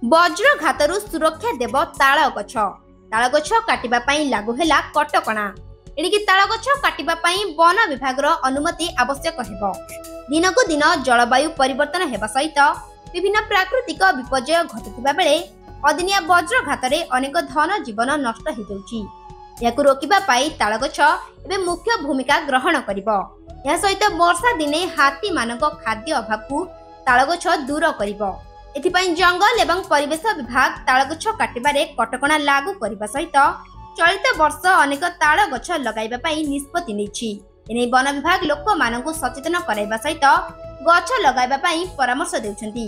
वज्रघातरू सुरक्षा देव ताल गछ काटिबा पई लागू हैला कटकणा। एणिकी ताल गछ काटिबा पई वन विभाग अनुमति आवश्यक हेबो। दिनकु दिन जलवायु परिवर्तन हेबा सहित विभिन्न प्राकृतिक विपर्यय घटुथिबा बेले अदिनिया वज्रघात रे अनेक धन जीवन नष्ट हो जाउची। याकु रोकिबा पई ताल गछ एबे मुख्य भूमिका ग्रहण करिवो। या सहित वर्षा दिने हाथी मानक खाद्य अभाव को ताल गछ दूर करिवो। एथिपाई जंगल एवं परिवेश विभाग ताल गछ काटिबारे कटकणा लागू करने सहित चलित वर्ष अनेक ताल गछ लगाइबा पई निष्पत्ति नेछि। एने वन विभाग लोक मानकु सचेतन कराइबा सहित गछ लगाइबा पई परामर्श देउछन्ति।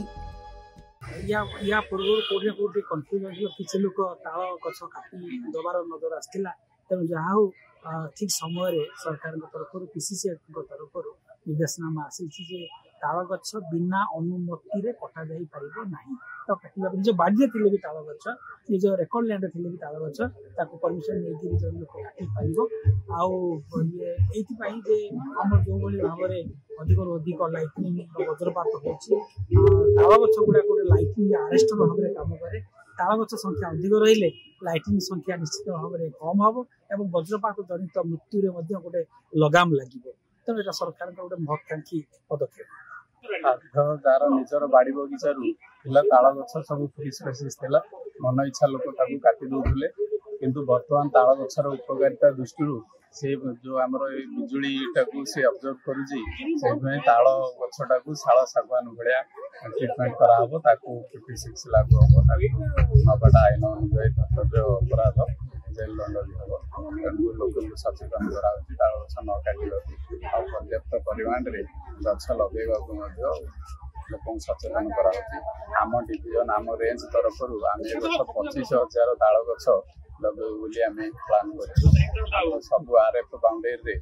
या पूर्व कोठी कोठी कन्फ्यूजन किछि लोक ताल गछ काटी दबार नजर आस्थिला। तेणु जहा हो ठीक समय सरकार तरफ पीसीसी तरफ निर्देशनामा आसी जे ताल गछ बिना अनुमति रे कटा जाई परिबो नाही। तो काटिबा निज बाड़ी थिले भी ताल गछ निज रेकर्ड लैंड थिले भी ताल गछ ताको परमिशन नै कि जन लोक काटी परिबो। आउ ये एथि पई जे हमर जो बली भाबरे अधिक अधिक लाइटनिंग वज्रपात होछि ताल गछ गुडा को लाइटनिंग अरेस्ट भाबरे काम करे। ताल गछ संख्या अधिक रहिले लाइटनिंग संख्या निश्चित भाबरे कम हबो एवं वज्रपात जनित मृत्यु रे मध्ये गोटे लगाम लागिबो। तो एटा सरकार को गोटे महत्वाकांक्षी पदक्षेप। जार निजर बाड़ी बगीचा ताल गछ सब फ्री स्पेसीस थिला मन इच्छा लोक ताकू काटी दउथले। किंतु वर्तमान ताल गछर उपकारिता दृष्टि से जो आमर बिजुली टाकू से ऑब्जर्व करूची से ताल गछटा को शाल सागवान भलिया ट्रीटमेंट करा हबो। ताकू 56 लागू हबो। ताकू नबाटा आईन अनुसार कर्तव्य अपराध जेल दंड भी हबो। लोक सचेतन करा होची ताल गछ न काटिबा आ पर्याप्त परिमाण रे गछ लगेगा लोक सचेतन करा होची। आम डिविजन आम रेंज तरफ आम 25,000 ताल गछ लगे बोली आम प्लान कर सब आरएफ बाउंड्री रे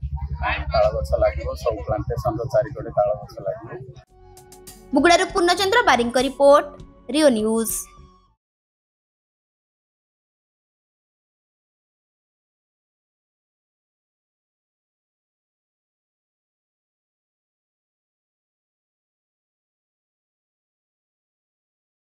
ताल गछ लागिबो। सब प्लांटेशन रो चारिकड़े ताल गछ लागिबो। बुगड़ारू पूर्णचंद्र बारिंग रिपोर्ट रियो न्यूज।